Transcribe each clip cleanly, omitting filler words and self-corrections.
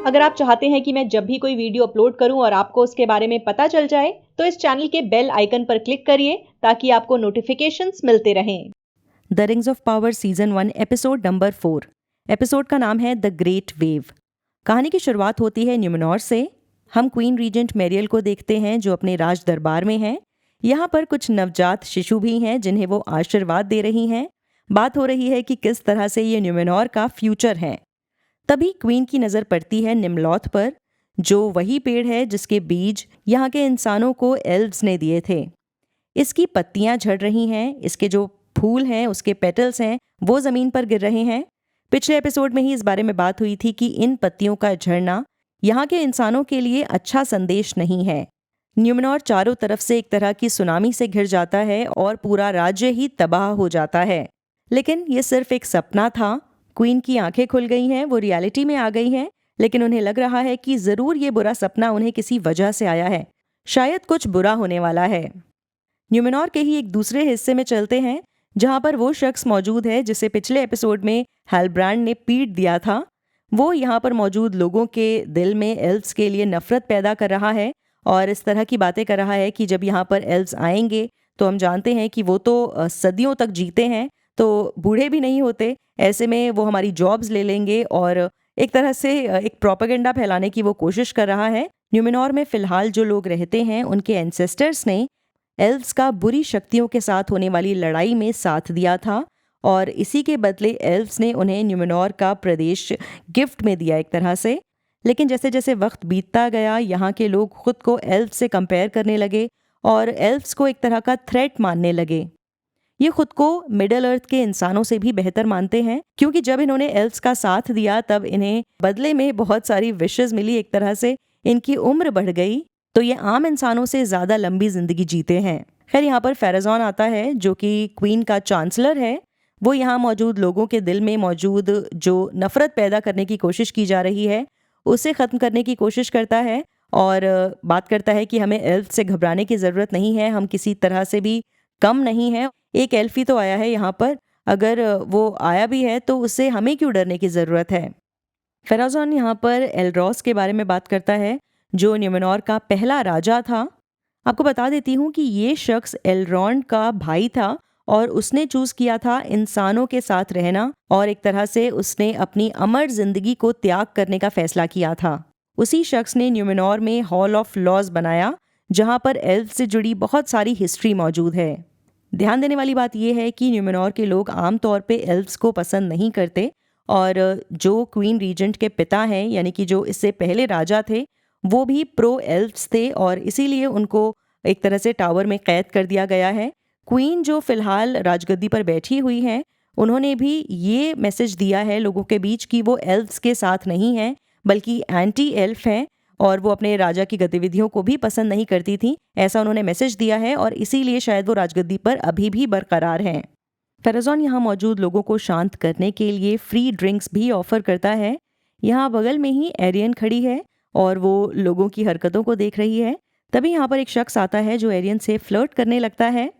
अगर आप चाहते हैं कि मैं जब भी कोई वीडियो अपलोड करूं और आपको उसके बारे में पता चल जाए, तो इस चैनल के बेल आइकन पर क्लिक करिए ताकि आपको नोटिफिकेशंस मिलते रहें। The rings of power season 1 episode number 4। Episode का नाम है द ग्रेट वेव। कहानी की शुरुआत होती है न्यूमेनॉर से। हम क्वीन रीजेंट मैरियल को देखते हैं जो अपने राज दरबार में हैं। यहाँ पर कुछ नवजात शिशु भी हैं जिन्हें वो आशीर्वाद दे रही हैं। बात हो रही है कि किस तरह से ये न्यूमेनॉर का फ्यूचर है। तभी क्वीन की नज़र पड़ती है निम्लॉथ पर, जो वही पेड़ है जिसके बीज यहाँ के इंसानों को एल्व्स ने दिए थे। इसकी पत्तियां झड़ रही हैं, इसके जो फूल हैं उसके पेटल्स हैं वो ज़मीन पर गिर रहे हैं। पिछले एपिसोड में ही इस बारे में बात हुई थी कि इन पत्तियों का झड़ना यहाँ के इंसानों के लिए अच्छा संदेश नहीं है। न्यूमेनॉर चारों तरफ से एक तरह की सुनामी से घिर जाता है और पूरा राज्य ही तबाह हो जाता है। लेकिन ये सिर्फ एक सपना था। क्वीन की आंखें खुल गई हैं, वो रियलिटी में आ गई हैं, लेकिन उन्हें लग रहा है कि ज़रूर ये बुरा सपना उन्हें किसी वजह से आया है। शायद कुछ बुरा होने वाला है। न्यूमेनॉर के ही एक दूसरे हिस्से में चलते हैं जहां पर वो शख्स मौजूद है जिसे पिछले एपिसोड में हेलब्रांड ने पीट दिया था। वो यहाँ पर मौजूद लोगों के दिल में एल्व्स के लिए नफरत पैदा कर रहा है और इस तरह की बातें कर रहा है कि जब यहाँ पर एल्व्स आएंगे तो हम जानते हैं कि वो तो सदियों तक जीते हैं, तो बूढ़े भी नहीं होते। ऐसे में वो हमारी जॉब्स ले लेंगे और एक तरह से एक प्रोपेगेंडा फैलाने की वो कोशिश कर रहा है। न्यूमेनॉर में फ़िलहाल जो लोग रहते हैं उनके एंसेस्टर्स ने एल्व्स का बुरी शक्तियों के साथ होने वाली लड़ाई में साथ दिया था और इसी के बदले एल्व्स ने उन्हें न्यूमेनॉर का प्रदेश गिफ्ट में दिया एक तरह से। लेकिन जैसे जैसे वक्त बीतता गया यहाँ के लोग खुद को एल्व्स से कंपेयर करने लगे और एल्व्स को एक तरह का थ्रेट मानने लगे। ये खुद को मिडल अर्थ के इंसानों से भी बेहतर मानते हैं क्योंकि जब इन्होंने एल्व्स का साथ दिया तब इन्हें बदले में बहुत सारी विशेस मिली। एक तरह से इनकी उम्र बढ़ गई तो ये आम इंसानों से ज़्यादा लंबी जिंदगी जीते हैं। खैर यहाँ पर फेराजॉन आता है जो कि क्वीन का चांसलर है। वो यहाँ मौजूद लोगों के दिल में मौजूद जो नफरत पैदा करने की कोशिश की जा रही है उसे ख़त्म करने की कोशिश करता है और बात करता है कि हमें एल्फ से घबराने की ज़रूरत नहीं है, हम किसी तरह से भी कम नहीं है। एक एल्फी तो आया है यहाँ पर, अगर वो आया भी है तो उससे हमें क्यों डरने की ज़रूरत है। फेराजॉन यहाँ पर एलरोस के बारे में बात करता है जो न्यूमेनॉर का पहला राजा था। आपको बता देती हूँ कि ये शख्स एलरॉन्ड का भाई था और उसने चूज़ किया था इंसानों के साथ रहना और एक तरह से उसने अपनी अमर जिंदगी को त्याग करने का फैसला किया था। उसी शख्स ने न्यूमेनॉर में हॉल ऑफ लॉज बनाया जहाँ पर एल्फ से जुड़ी बहुत सारी हिस्ट्री मौजूद है। ध्यान देने वाली बात यह है कि न्यूमेनॉर के लोग आमतौर पे एल्व्स को पसंद नहीं करते और जो क्वीन रीजेंट के पिता हैं यानी कि जो इससे पहले राजा थे वो भी प्रो एल्व्स थे और इसीलिए उनको एक तरह से टावर में कैद कर दिया गया है। क्वीन जो फिलहाल राजगद्दी पर बैठी हुई हैं उन्होंने भी ये मैसेज दिया है लोगों के बीच कि वो एल्व्स के साथ नहीं हैं बल्कि एंटी एल्फ हैं और वो अपने राजा की गतिविधियों को भी पसंद नहीं करती थी, ऐसा उन्होंने मैसेज दिया है और इसीलिए शायद वो राजगद्दी पर अभी भी बरकरार हैं। फेराजॉन यहाँ मौजूद लोगों को शांत करने के लिए फ्री ड्रिंक्स भी ऑफर करता है। यहाँ बगल में ही एरियन खड़ी है और वो लोगों की हरकतों को देख रही है। तभी यहाँ पर एक शख्स आता है जो एरियन से फ्लर्ट करने लगता है।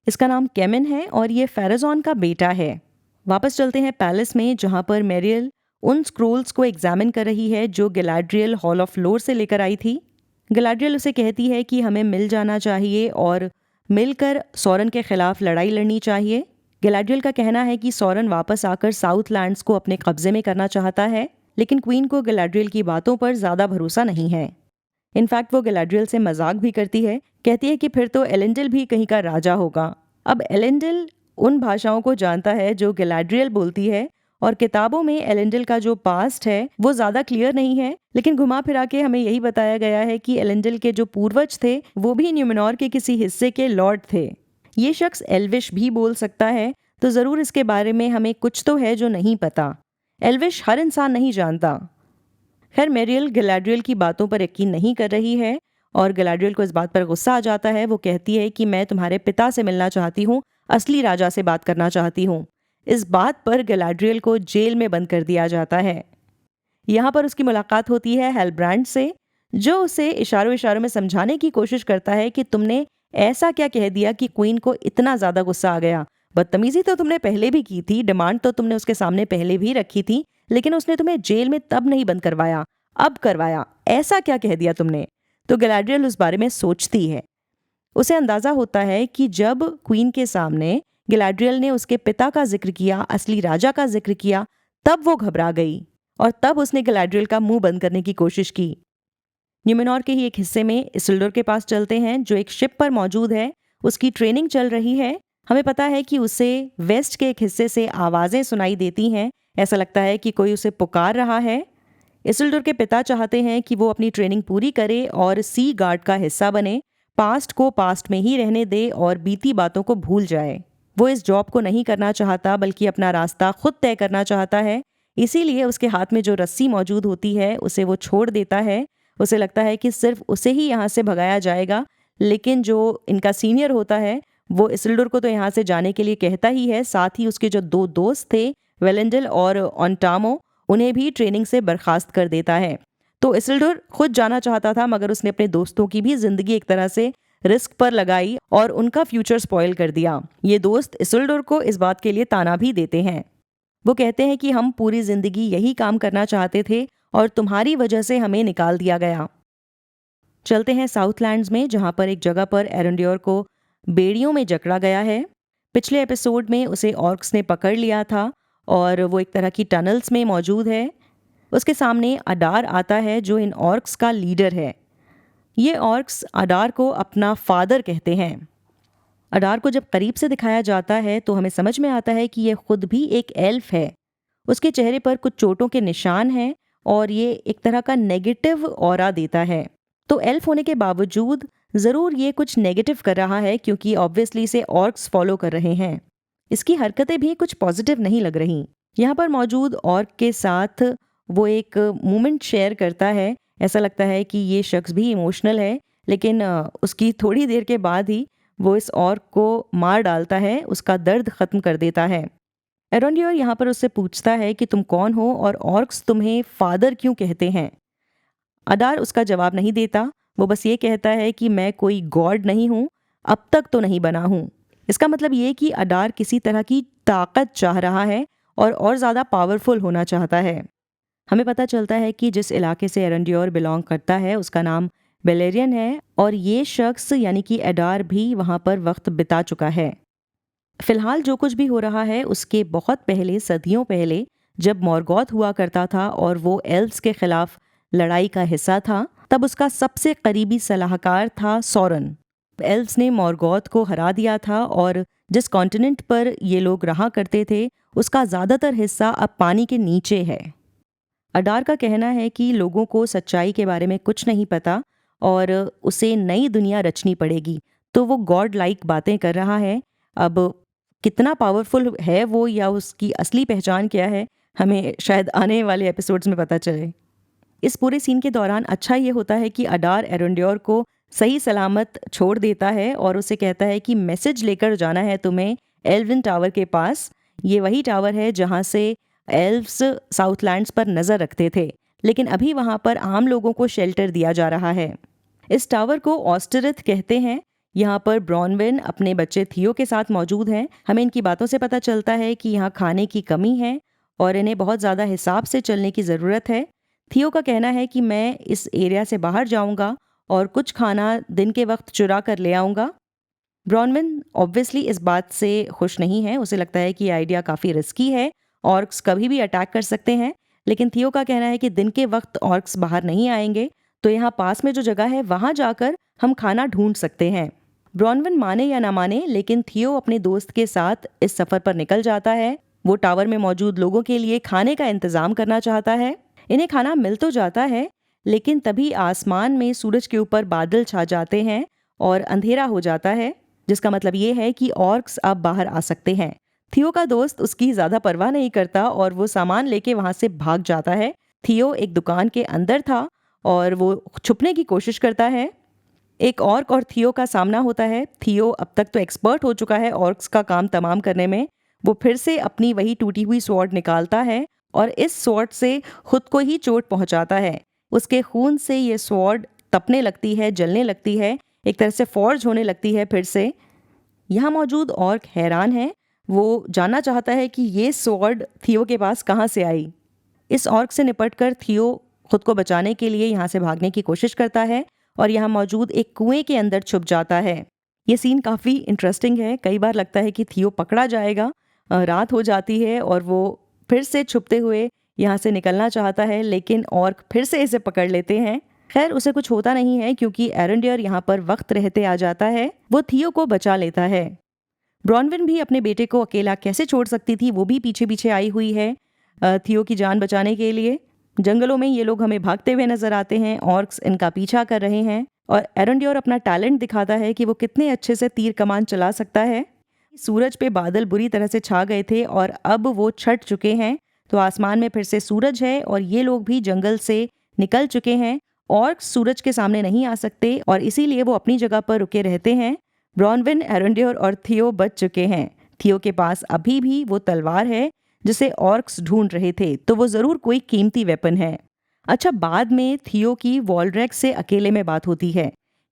इसका नाम केमिन है और ये फेराजॉन का बेटा है। वापस चलते हैं पैलेस में जहाँ पर मैरियल उन स्क्रोल्स को एग्जामिन कर रही है जो गैलाड्रियल हॉल ऑफ लोर से लेकर आई थी। गैलाड्रियल उसे कहती है कि हमें मिल जाना चाहिए और मिलकर सॉरन के खिलाफ लड़ाई लड़नी चाहिए। गैलाड्रियल का कहना है कि सॉरन वापस आकर साउथलैंड्स को अपने कब्जे में करना चाहता है, लेकिन क्वीन को गैलाड्रियल की बातों पर ज़्यादा भरोसा नहीं है। इनफैक्ट वो गैलाड्रियल से मजाक भी करती है, कहती है कि फिर तो एलेंडल भी कहीं का राजा होगा। अब एलेंडल उन भाषाओं को जानता है जो गैलाड्रियल बोलती है और किताबों में एलेंडल का जो पास्ट है वो ज़्यादा क्लियर नहीं है, लेकिन घुमा फिरा के हमें यही बताया गया है कि एलेंडल के जो पूर्वज थे वो भी न्यूमेनॉर के किसी हिस्से के लॉर्ड थे। ये शख्स एल्विश भी बोल सकता है, तो ज़रूर इसके बारे में हमें कुछ तो है जो नहीं पता। एल्विश हर इंसान नहीं जानता। खैर मैरियल गैलाड्रियल की बातों पर यकीन नहीं कर रही है और गैलाड्रियल को इस बात पर गुस्सा आ जाता है। वो कहती है कि मैं तुम्हारे पिता से मिलना चाहती हूँ, असली राजा से बात करना चाहती हूँ। इस बात पर गैलाड्रियल को जेल में बंद कर दिया जाता है। यहाँ पर उसकी मुलाकात होती है हेलब्रांड से, जो उसे इशारों इशारों में समझाने की कोशिश करता है कि तुमने ऐसा क्या कह दिया कि क्वीन को इतना ज़्यादा गुस्सा आ गया। बदतमीजी तो तुमने पहले भी की थी, डिमांड तो तुमने उसके सामने पहले भी रखी थी, लेकिन उसने तुम्हें जेल में तब नहीं बंद करवाया, अब करवाया, ऐसा क्या कह दिया तुमने? तो गैलाड्रियल उस बारे में सोचती है। उसे अंदाजा होता है कि जब क्वीन के सामने गैलाड्रियल ने उसके पिता का जिक्र किया, असली राजा का जिक्र किया, तब वो घबरा गई और तब उसने गैलाड्रियल का मुंह बंद करने की कोशिश की। न्यूमेनॉर के ही एक हिस्से में इसिल्डोर के पास चलते हैं, जो एक शिप पर मौजूद है। उसकी ट्रेनिंग चल रही है। हमें पता है कि उसे वेस्ट के एक हिस्से से आवाज़ें सुनाई देती हैं। ऐसा लगता है कि कोई उसे पुकार रहा है। इसिल्डोर के पिता चाहते हैं कि वो अपनी ट्रेनिंग पूरी करे और सी गार्ड का हिस्सा बने, पास्ट को पास्ट में ही रहने दे और बीती बातों को भूल जाए। वो इस जॉब को नहीं करना चाहता, बल्कि अपना रास्ता खुद तय करना चाहता है। इसीलिए उसके हाथ में जो रस्सी मौजूद होती है उसे वो छोड़ देता है। उसे लगता है कि सिर्फ उसे ही यहाँ से भगाया जाएगा, लेकिन जो इनका सीनियर होता है वो इसिल्डोर को तो यहाँ से जाने के लिए कहता ही है। साथ ही उसके जो दो दोस्त थे, वेलेंडल और ऑन्टामो, उन्हें भी ट्रेनिंग से बर्खास्त कर देता है। तो इसिल्डोर खुद जाना चाहता था, मगर उसने अपने दोस्तों की भी जिंदगी एक तरह से रिस्क पर लगाई और उनका फ्यूचर स्पॉइल कर दिया। ये दोस्त इसिल्डोर को इस बात के लिए ताना भी देते हैं। वो कहते हैं कि हम पूरी जिंदगी यही काम करना चाहते थे और तुम्हारी वजह से हमें निकाल दिया गया। चलते हैं साउथलैंड्स में, जहाँ पर एक जगह पर एरेंडियोर को बेड़ियों में जकड़ा गया है। पिछले एपिसोड में उसे ऑर्क्स ने पकड़ लिया था और वो एक तरह की टनल्स में मौजूद है। उसके सामने अडार आता है, जो इन ऑर्क्स का लीडर है। ये ऑर्क्स अडार को अपना फादर कहते हैं। अडार को जब करीब से दिखाया जाता है तो हमें समझ में आता है कि ये खुद भी एक एल्फ है। उसके चेहरे पर कुछ चोटों के निशान हैं और ये एक तरह का नेगेटिव ऑरा देता है। तो एल्फ होने के बावजूद ज़रूर ये कुछ नेगेटिव कर रहा है, क्योंकि ऑब्वियसली इसे ऑर्क्स फॉलो कर रहे हैं। इसकी हरकतें भी कुछ पॉजिटिव नहीं लग रही। यहाँ पर मौजूद ऑर्क के साथ वो एक मोमेंट शेयर करता है। ऐसा लगता है कि ये शख्स भी इमोशनल है, लेकिन उसकी थोड़ी देर के बाद ही वो इस ऑर्क को मार डालता है, उसका दर्द ख़त्म कर देता है। एरेंडियोर यहाँ पर उससे पूछता है कि तुम कौन हो और ऑर्क्स तुम्हें फादर क्यों कहते हैं। अडार उसका जवाब नहीं देता। वो बस ये कहता है कि मैं कोई गॉड नहीं हूँ, अब तक तो नहीं बना हूँ। इसका मतलब ये कि अडार किसी तरह की ताकत चाह रहा है और ज़्यादा पावरफुल होना चाहता है। हमें पता चलता है कि जिस इलाके से एरेंडियोर बिलोंग करता है उसका नाम बेलेरियन है और ये शख्स यानी कि अडार भी वहाँ पर वक्त बिता चुका है। फिलहाल जो कुछ भी हो रहा है उसके बहुत पहले, सदियों पहले, जब मॉर्गोथ हुआ करता था और वो एल्व्स के खिलाफ लड़ाई का हिस्सा था, तब उसका सबसे करीबी सलाहकार था सौरन। एल्व्स ने मॉर्गोथ को हरा दिया था और जिस कॉन्टिनेंट पर ये लोग रहा करते थे उसका ज़्यादातर हिस्सा अब पानी के नीचे है। अडार का कहना है कि लोगों को सच्चाई के बारे में कुछ नहीं पता और उसे नई दुनिया रचनी पड़ेगी, तो वो गॉड लाइक बातें कर रहा है। अब कितना पावरफुल है वो या उसकी असली पहचान क्या है, हमें शायद आने वाले एपिसोड्स में पता चले। इस पूरे सीन के दौरान अच्छा ये होता है कि अडार एरेंडियोर को सही सलामत छोड़ देता है और उसे कहता है कि मैसेज लेकर जाना है तुम्हें एल्विन टावर के पास। ये वही टावर है जहाँ से एल्व्स साउथलैंड्स पर नज़र रखते थे, लेकिन अभी वहाँ पर आम लोगों को शेल्टर दिया जा रहा है। इस टावर को ऑस्टरिथ कहते हैं। यहाँ पर ब्रॉनविन अपने बच्चे थियो के साथ मौजूद हैं। हमें इनकी बातों से पता चलता है कि यहाँ खाने की कमी है और इन्हें बहुत ज़्यादा हिसाब से चलने की ज़रूरत है। थियो का कहना है कि मैं इस एरिया से बाहर जाऊँगा और कुछ खाना दिन के वक्त चुरा कर ले आऊँगा। ब्रॉनविन ऑब्वियसली इस बात से खुश नहीं है। उसे लगता है कि आइडिया काफ़ी रिस्की है, ऑर्क्स कभी भी अटैक कर सकते हैं। लेकिन थियो का कहना है कि दिन के वक्त ऑर्क्स बाहर नहीं आएंगे, तो यहाँ पास में जो जगह है वहाँ जाकर हम खाना ढूंढ सकते हैं। ब्रॉनविन माने या ना माने, लेकिन थियो अपने दोस्त के साथ इस सफ़र पर निकल जाता है। वो टावर में मौजूद लोगों के लिए खाने का इंतज़ाम करना चाहता है। इन्हें खाना मिल तो जाता है, लेकिन तभी आसमान में सूरज के ऊपर बादल छा जाते हैं और अंधेरा हो जाता है, जिसका मतलब ये है कि ऑर्क्स अब बाहर आ सकते हैं। थियो का दोस्त उसकी ज़्यादा परवाह नहीं करता और वो सामान लेके वहाँ से भाग जाता है। थियो एक दुकान के अंदर था और वो छुपने की कोशिश करता है। एक ऑर्क और थियो का सामना होता है। थियो अब तक तो एक्सपर्ट हो चुका है ऑर्क्स का काम तमाम करने में। वो फिर से अपनी वही टूटी हुई स्वॉर्ड निकालता है और इस स्वॉर्ड से खुद को ही चोट पहुंचाता है। उसके खून से ये स्वॉर्ड तपने लगती है, जलने लगती है, एक तरह से फॉर्ज होने लगती है फिर से। यहाँ मौजूद ऑर्क हैरान है। वो जानना चाहता है कि ये स्वॉर्ड थियो के पास कहाँ से आई। इस ऑर्क से निपटकर थियो खुद को बचाने के लिए यहाँ से भागने की कोशिश करता है और यहाँ मौजूद एक कुएं के अंदर छुप जाता है। ये सीन काफ़ी इंटरेस्टिंग है। कई बार लगता है कि थियो पकड़ा जाएगा। रात हो जाती है और वो फिर से छुपते हुए यहाँ से निकलना चाहता है, लेकिन ऑर्क फिर से इसे पकड़ लेते हैं। खैर उसे कुछ होता नहीं है क्योंकि एरेंडियर यहाँ पर वक्त रहते आ जाता है। वो थियो को बचा लेता है। ब्रॉनविन भी अपने बेटे को अकेला कैसे छोड़ सकती थी, वो भी पीछे पीछे आई हुई है थियो की जान बचाने के लिए। जंगलों में ये लोग हमें भागते हुए नजर आते हैं, ऑर्क्स इनका पीछा कर रहे हैं और एरेंडियर अपना टैलेंट दिखाता है कि वो कितने अच्छे से तीर कमान चला सकता है। सूरज पे बादल बुरी तरह से छा गए थे और अब वो छट चुके हैं, तो आसमान में फिर से सूरज है और ये लोग भी जंगल से निकल चुके हैं। ऑर्क्स सूरज के सामने नहीं आ सकते और इसीलिए वो अपनी जगह पर रुके रहते हैं। ब्रॉनविन, एरेंडियर और थियो बच चुके हैं। थियो के पास अभी भी वो तलवार है जिसे ऑर्क्स ढूंढ रहे थे, तो वो जरूर कोई कीमती वेपन है। अच्छा, बाद में थियो की वॉलरेक्स से अकेले में बात होती है।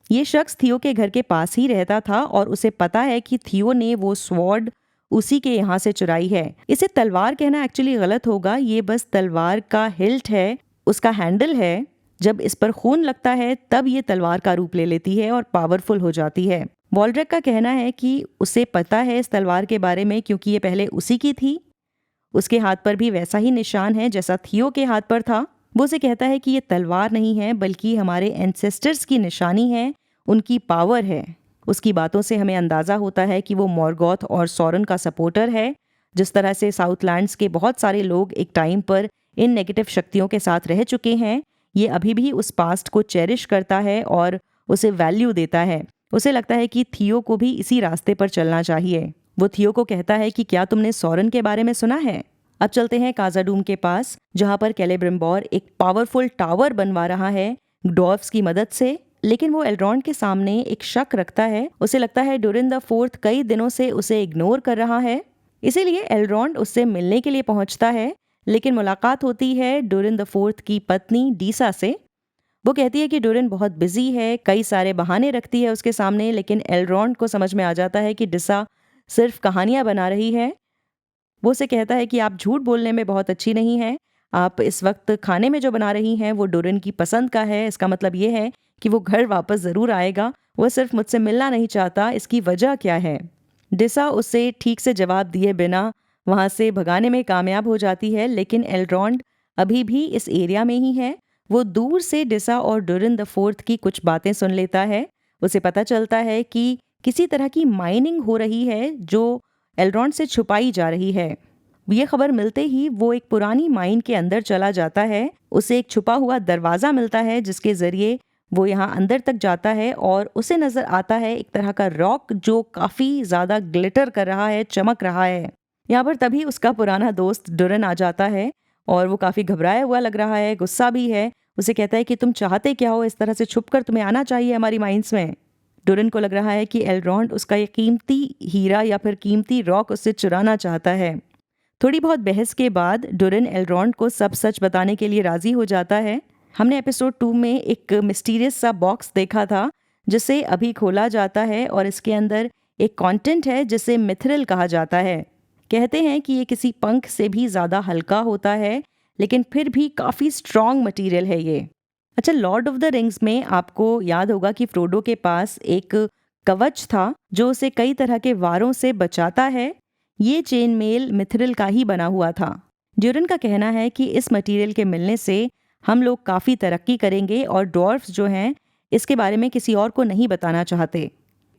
ये शख्स थियो के घर के पास ही रहता था और उसे पता है कि थियो ने वो स्वॉर्ड उसी के यहाँ से चुराई है। इसे तलवार कहना एक्चुअली गलत होगा, ये बस तलवार का हिल्ट है, उसका हैंडल है। जब इस पर खून लगता है तब ये तलवार का रूप ले लेती है और पावरफुल हो जाती है। वॉलरेक का कहना है कि उसे पता है इस तलवार के बारे में क्योंकि ये पहले उसी की थी। उसके हाथ पर भी वैसा ही निशान है जैसा थियो के हाथ पर था। वो उसे कहता है कि ये तलवार नहीं है बल्कि हमारे एंसेस्टर्स की निशानी है, उनकी पावर है। उसकी बातों से हमें अंदाज़ा होता है कि वो मॉर्गोथ और सॉरन का सपोर्टर है। जिस तरह से साउथलैंड्स के बहुत सारे लोग एक टाइम पर इन नेगेटिव शक्तियों के साथ रह चुके हैं, ये अभी भी उस पास्ट को चेरिश करता है और उसे वैल्यू देता है। उसे लगता है कि थियो को भी इसी रास्ते पर चलना चाहिए। वो थियो को कहता है कि क्या तुमने सॉरन के बारे में सुना है। अब चलते हैं काजाडूम के पास, जहाँ पर कैलेब्रिम्बोर एक पावरफुल टावर बनवा रहा है डॉर्फ्स की मदद से। लेकिन वो एल्रोंड के सामने एक शक रखता है। उसे लगता है डूरिन द फोर्थ कई दिनों से उसे इग्नोर कर रहा है, इसीलिए एल्रोंड उससे मिलने के लिए पहुंचता है। लेकिन मुलाकात होती है डूरिन द फोर्थ की पत्नी डीसा से। वो कहती है कि डूरिन बहुत बिजी है, कई सारे बहाने रखती है उसके सामने, लेकिन एल्रोंड को समझ में आ जाता है कि डिसा सिर्फ कहानियां बना रही है। वो उसे कहता है कि आप झूठ बोलने में बहुत अच्छी नहीं हैं, आप इस वक्त खाने में जो बना रही हैं वो डूरिन की पसंद का है, इसका मतलब ये है कि वो घर वापस ज़रूर आएगा, वो सिर्फ मुझसे मिलना नहीं चाहता, इसकी वजह क्या है। डिसा उसे ठीक से जवाब दिए बिना वहाँ से भगाने में कामयाब हो जाती है, लेकिन एल्रोंड अभी भी इस एरिया में ही है। वो दूर से डिसा और डूरिन द फोर्थ की कुछ बातें सुन लेता है। उसे पता चलता है कि किसी तरह की माइनिंग हो रही है जो एल्रोंड से छुपाई जा रही है। ये खबर मिलते ही वो एक पुरानी माइन के अंदर चला जाता है। उसे एक छुपा हुआ दरवाज़ा मिलता है जिसके ज़रिए वो यहाँ अंदर तक जाता है और उसे नज़र आता है एक तरह का रॉक जो काफ़ी ज़्यादा ग्लिटर कर रहा है, चमक रहा है। यहाँ पर तभी उसका पुराना दोस्त डूरिन आ जाता है और वो काफ़ी घबराया हुआ लग रहा है, गुस्सा भी है। उसे कहता है कि तुम चाहते क्या हो, इस तरह से छुपकर तुम्हें आना चाहिए हमारी माइंस में। डूरिन को लग रहा है कि एल्रोंड उसका ये कीमती हीरा या फिर कीमती रॉक उससे चुराना चाहता है। थोड़ी बहुत बहस के बाद डूरिन एल्रोंड को सब सच बताने के लिए राजी हो जाता है। हमने एपिसोड 2 में एक मिस्टीरियस सा बॉक्स देखा था जिसे अभी खोला जाता है और इसके अंदर एक कंटेंट है जिसे मिथरिल कहा जाता है। कहते हैं कि ये किसी पंख से भी ज़्यादा हल्का होता है, लेकिन फिर भी काफ़ी स्ट्रॉन्ग मटेरियल है ये। अच्छा, लॉर्ड ऑफ द रिंग्स में आपको याद होगा कि फ्रोडो के पास एक कवच था जो उसे कई तरह के वारों से बचाता है। ये चेन मेल मिथरिल का ही बना हुआ था। ड्यूरन का कहना है कि इस मटेरियल के मिलने से हम लोग काफ़ी तरक्की करेंगे और डॉर्फ्स जो हैं इसके बारे में किसी और को नहीं बताना चाहते।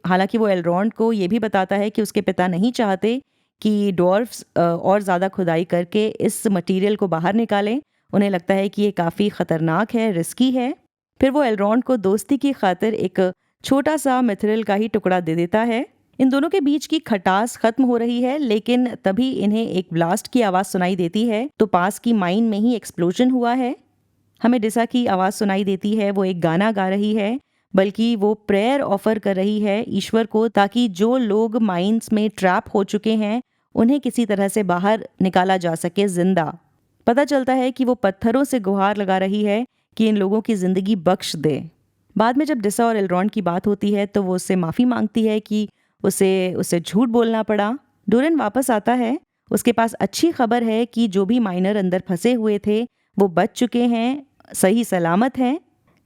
हालांकि वो एल्रोंड को ये भी बताता है कि उसके पिता नहीं चाहते कि डॉर्फ्स और ज़्यादा खुदाई करके इस मटेरियल को बाहर निकालें। उन्हें लगता है कि ये काफ़ी ख़तरनाक है, रिस्की है। फिर वो एल्रोंड को दोस्ती की खातिर एक छोटा सा मिथरिल का ही टुकड़ा दे देता है। इन दोनों के बीच की खटास खत्म हो रही है, लेकिन तभी इन्हें एक ब्लास्ट की आवाज़ सुनाई देती है। तो पास की माइन में ही एक्सप्लोजन हुआ है। हमें डिसा की आवाज़ सुनाई देती है। वो एक गाना गा रही है, बल्कि वो प्रेयर ऑफर कर रही है ईश्वर को, ताकि जो लोग माइंस में ट्रैप हो चुके हैं उन्हें किसी तरह से बाहर निकाला जा सके जिंदा। पता चलता है कि वो पत्थरों से गुहार लगा रही है कि इन लोगों की ज़िंदगी बख्श दे। बाद में जब डिसा और एल्रोंड की बात होती है तो वो उससे माफ़ी मांगती है कि उसे झूठ बोलना पड़ा। डूरिन वापस आता है। उसके पास अच्छी खबर है कि जो भी माइनर अंदर फंसे हुए थे वो बच चुके हैं सही सलामत हैं।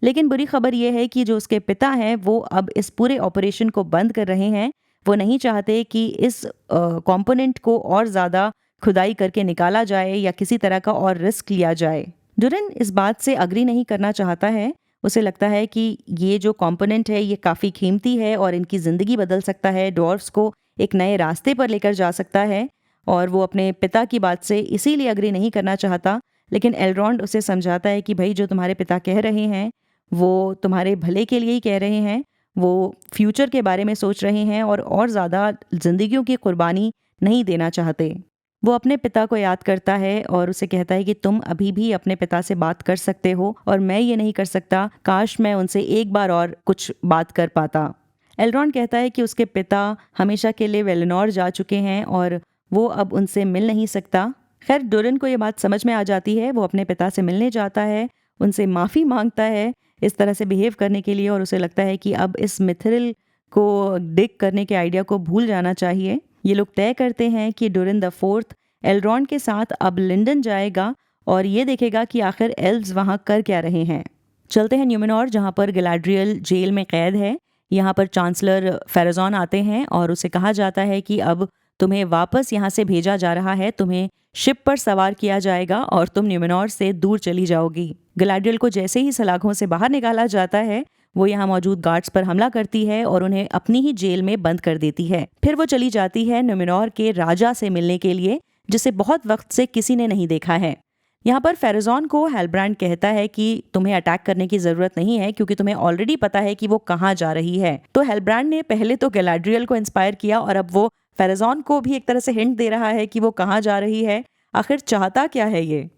लेकिन बुरी खबर ये है कि जो उसके पिता हैं वो अब इस पूरे ऑपरेशन को बंद कर रहे हैं। वो नहीं चाहते कि इस कंपोनेंट को और ज़्यादा खुदाई करके निकाला जाए या किसी तरह का और रिस्क लिया जाए। डुरिन इस बात से अग्री नहीं करना चाहता है। उसे लगता है कि ये जो कंपोनेंट है ये काफ़ी कीमती है और इनकी ज़िंदगी बदल सकता है, डॉर्फ्स को एक नए रास्ते पर लेकर जा सकता है। और वो अपने पिता की बात से इसीलिए अग्री नहीं करना चाहता। लेकिन एलरॉन्ड उसे समझाता है कि भाई जो तुम्हारे पिता कह रहे हैं वो तुम्हारे भले के लिए ही कह रहे हैं। वो फ्यूचर के बारे में सोच रहे हैं और ज़्यादा ज़िंदगियों की कुर्बानी नहीं देना चाहते। वो अपने पिता को याद करता है और उसे कहता है कि तुम अभी भी अपने पिता से बात कर सकते हो और मैं ये नहीं कर सकता। काश मैं उनसे एक बार और कुछ बात कर पाता। एलरॉन्ड कहता है कि उसके पिता हमेशा के लिए वेलेनोर जा चुके हैं और वो अब उनसे मिल नहीं सकता। खैर डुरिन को ये बात समझ में आ जाती है। वो अपने पिता से मिलने जाता है, उनसे माफ़ी मांगता है इस तरह से बिहेव करने के लिए और उसे लगता है कि अब इस मिथरिल को डिग करने के आइडिया को भूल जाना चाहिए। ये लोग तय करते हैं कि डुरिन द फोर्थ एलरॉन्ड के साथ अब लिंडन जाएगा और ये देखेगा कि आखिर एल्व्स वहाँ कर क्या रहे हैं। चलते हैं न्यूमेनोर जहाँ पर गैलाड्रियल जेल में कैद है। यहाँ पर चांसलर फेराजॉन आते हैं और उसे कहा जाता है कि अब तुम्हें वापस यहाँ से भेजा जा रहा है, तुम्हें शिप पर सवार किया जाएगा और तुम न्यूमेनोर से दूर चली जाओगी। गैलाड्रियल को जैसे ही सलाखों से बाहर निकाला जाता है वो यहाँ मौजूद गार्ड्स पर हमला करती है और उन्हें अपनी ही जेल में बंद कर देती है। फिर वो चली जाती है न्यूमेनोर के राजा से मिलने के लिए, जिसे बहुत वक्त से किसी ने नहीं देखा है। यहाँ पर फेराजॉन को हेलब्रांड कहता है कि तुम्हें अटैक करने की जरूरत नहीं है क्योंकि तुम्हें ऑलरेडी पता है कि वो कहाँ जा रही है। तो हेलब्रांड ने पहले तो गैलाड्रियल को इंस्पायर किया और अब वो फेराजॉन को भी एक तरह से हिंट दे रहा है कि वो कहाँ जा रही है। आखिर चाहता क्या है ये।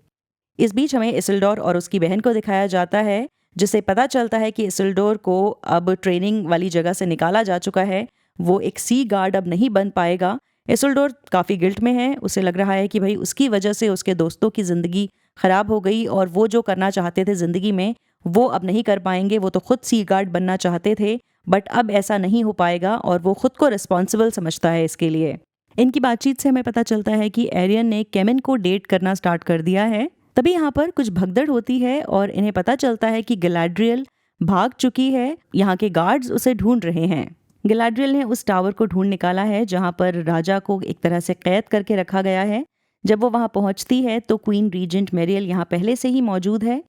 इस बीच हमें इसिल्डोर और उसकी बहन को दिखाया जाता है, जिसे पता चलता है कि इसिल्डोर को अब ट्रेनिंग वाली जगह से निकाला जा चुका है। वो एक सी गार्ड अब नहीं बन पाएगा। इसिल्डोर काफ़ी गिल्ट में है। उसे लग रहा है कि भाई उसकी वजह से उसके दोस्तों की ज़िंदगी ख़राब हो गई और वो जो करना चाहते थे ज़िंदगी में वो अब नहीं कर पाएंगे। वो तो खुद सी गार्ड बनना चाहते थे बट अब ऐसा नहीं हो पाएगा और वो खुद को रिस्पॉन्सिबल समझता है इसके लिए। इनकी बातचीत से हमें पता चलता है कि एरियन ने केमिन को डेट करना स्टार्ट कर दिया है। तभी यहाँ पर कुछ भगदड़ होती है और इन्हें पता चलता है कि गैलाड्रियल भाग चुकी है। यहाँ के गार्ड्स उसे ढूंढ रहे हैं। गैलाड्रियल ने उस टावर को ढूंढ निकाला है जहाँ पर राजा को एक तरह से कैद करके रखा गया है। जब वो वहाँ पहुँचती है तो क्वीन रीजेंट मेरियल यहाँ पहले से ही मौजूद है।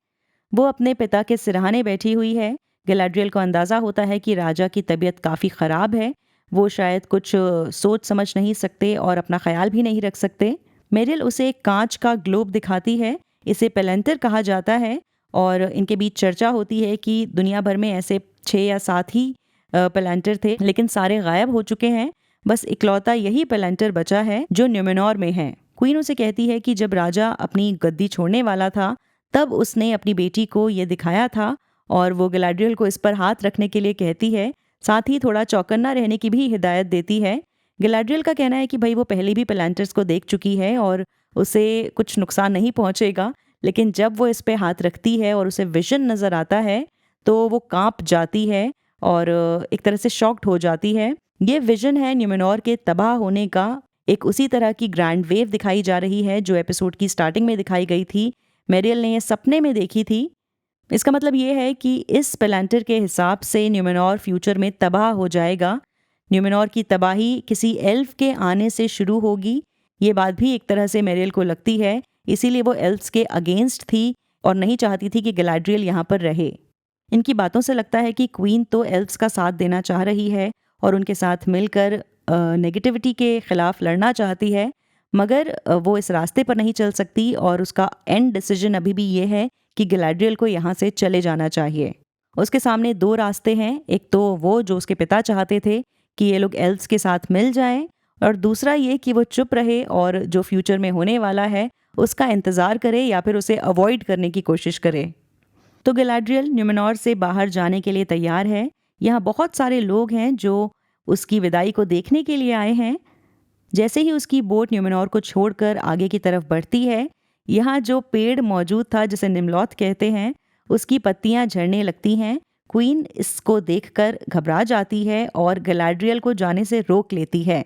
वो अपने पिता के सिरहाने बैठी हुई है। गैलाड्रियल को अंदाज़ा होता है कि राजा की तबीयत काफ़ी ख़राब है। वो शायद कुछ सोच समझ नहीं सकते और अपना ख्याल भी नहीं रख सकते। मेरियल उसे एक कांच का ग्लोब दिखाती है। इसे पेलेंटर कहा जाता है और इनके बीच चर्चा होती है कि दुनिया भर में ऐसे 6 या 7 ही पेलेंटर थे लेकिन सारे गायब हो चुके हैं। बस इकलौता यही पेलेंटर बचा है जो न्यूमेनोर में है। क्वीन उसे कहती है कि जब राजा अपनी गद्दी छोड़ने वाला था तब उसने अपनी बेटी को ये दिखाया था और वो गैलाड्रियल को इस पर हाथ रखने के लिए कहती है। साथ ही थोड़ा चौकन्ना रहने की भी हिदायत देती है। गैलाड्रियल का कहना है कि भाई वो पहले भी पेलेंटर्स को देख चुकी है और उसे कुछ नुकसान नहीं पहुंचेगा। लेकिन जब वो इस पे हाथ रखती है और उसे विजन नज़र आता है तो वो कांप जाती है और एक तरह से शॉक्ड हो जाती है। ये विजन है न्यूमेनोर के तबाह होने का। एक उसी तरह की ग्रैंड वेव दिखाई जा रही है जो एपिसोड की स्टार्टिंग में दिखाई गई थी। मेरियल ने ये सपने में देखी थी। इसका मतलब ये है कि इस पेलेंटर के हिसाब से न्यूमेनोर फ्यूचर में तबाह हो जाएगा। न्यूमेनोर की तबाही किसी एल्फ के आने से शुरू होगी। ये बात भी एक तरह से मेरियल को लगती है, इसीलिए वो एल्फ्स के अगेंस्ट थी और नहीं चाहती थी कि गैलाड्रियल यहाँ पर रहे। इनकी बातों से लगता है कि क्वीन तो एल्फ्स का साथ देना चाह रही है और उनके साथ मिलकर नेगेटिविटी के खिलाफ लड़ना चाहती है, मगर वो इस रास्ते पर नहीं चल सकती और उसका एंड डिसीजन अभी भी ये है कि गैलाड्रियल को यहाँ से चले जाना चाहिए। उसके सामने 2 रास्ते हैं। एक तो वो जो उसके पिता चाहते थे कि ये लोग एल्फ्स के साथ मिल जाएं और दूसरा ये कि वो चुप रहे और जो फ्यूचर में होने वाला है उसका इंतज़ार करे या फिर उसे अवॉइड करने की कोशिश करे। तो गैलाड्रियल न्यूमेनोर से बाहर जाने के लिए तैयार है। यहाँ बहुत सारे लोग हैं जो उसकी विदाई को देखने के लिए आए हैं। जैसे ही उसकी बोट न्यूमेनोर को छोड़कर आगे की तरफ बढ़ती है, यहाँ जो पेड़ मौजूद था जिसे निम्लॉथ कहते हैं उसकी पत्तियाँ झड़ने लगती हैं। क्वीन इसको देखकर घबरा जाती है और गैलाड्रियल को जाने से रोक लेती है।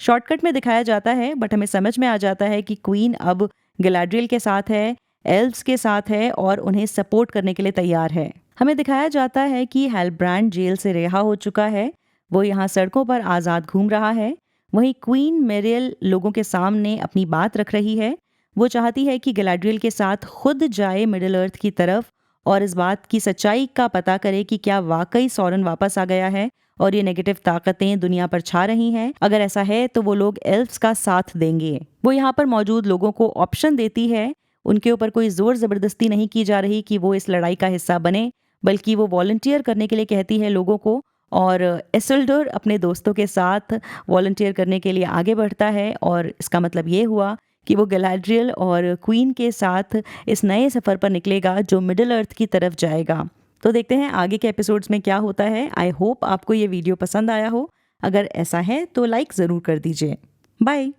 शॉर्टकट में दिखाया जाता है बट हमें समझ में आ जाता है कि क्वीन अब गैलाड्रियल के साथ है। एल्व्स के साथ है और उन्हें सपोर्ट करने के लिए तैयार है। हमें दिखाया जाता है कि हेल्ब्रांड जेल से रिहा हो चुका है, वो यहाँ सड़कों पर आज़ाद घूम रहा है। वहीं क्वीन मेरियल लोगों के सामने अपनी बात रख रही है। वो चाहती है कि गैलाड्रियल के साथ खुद जाए मिडिल अर्थ की तरफ और इस बात की सच्चाई का पता करे कि क्या वाकई सॉरन वापस आ गया है और ये नेगेटिव ताकतें दुनिया पर छा रही हैं। अगर ऐसा है तो वो लोग एल्व्स का साथ देंगे। वो यहाँ पर मौजूद लोगों को ऑप्शन देती है, उनके ऊपर कोई जोर जबरदस्ती नहीं की जा रही कि वो इस लड़ाई का हिस्सा बने, बल्कि वो वॉलंटियर करने के लिए कहती है लोगों को। और एसिल्डोर अपने दोस्तों के साथ वॉलंटियर करने के लिए आगे बढ़ता है और इसका मतलब ये हुआ कि वो गैलाड्रियल और क्वीन के साथ इस नए सफ़र पर निकलेगा जो मिडिल अर्थ की तरफ जाएगा। तो देखते हैं आगे के एपिसोड्स में क्या होता है। आई होप आपको ये वीडियो पसंद आया हो। अगर ऐसा है तो लाइक ज़रूर कर दीजिए। बाय।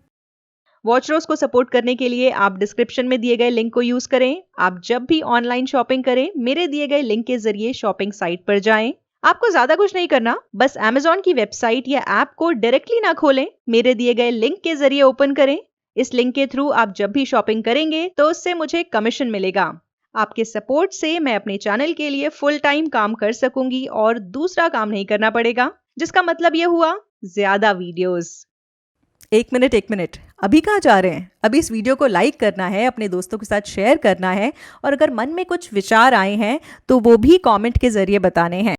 वॉचरोज को सपोर्ट करने के लिए आप डिस्क्रिप्शन में दिए गए लिंक को यूज करें। आप जब भी ऑनलाइन शॉपिंग करें, मेरे दिए गए लिंक के जरिए शॉपिंग साइट पर जाएं। आपको ज्यादा कुछ नहीं करना, बस Amazon की वेबसाइट या ऐप को डायरेक्टली ना खोलें, मेरे दिए गए लिंक के जरिए ओपन करें। इस लिंक के थ्रू आप जब भी शॉपिंग करेंगे तो उससे मुझे कमीशन मिलेगा। आपके सपोर्ट से मैं अपने चैनल के लिए फुल टाइम काम कर सकूंगी और दूसरा काम नहीं करना पड़ेगा, जिसका मतलब यह हुआ ज्यादा वीडियोस। एक मिनट, अभी कहाँ जा रहे हैं? अभी इस वीडियो को लाइक करना है, अपने दोस्तों के साथ शेयर करना है और अगर मन में कुछ विचार आए हैं तो वो भी कमेंट के जरिए बताने हैं।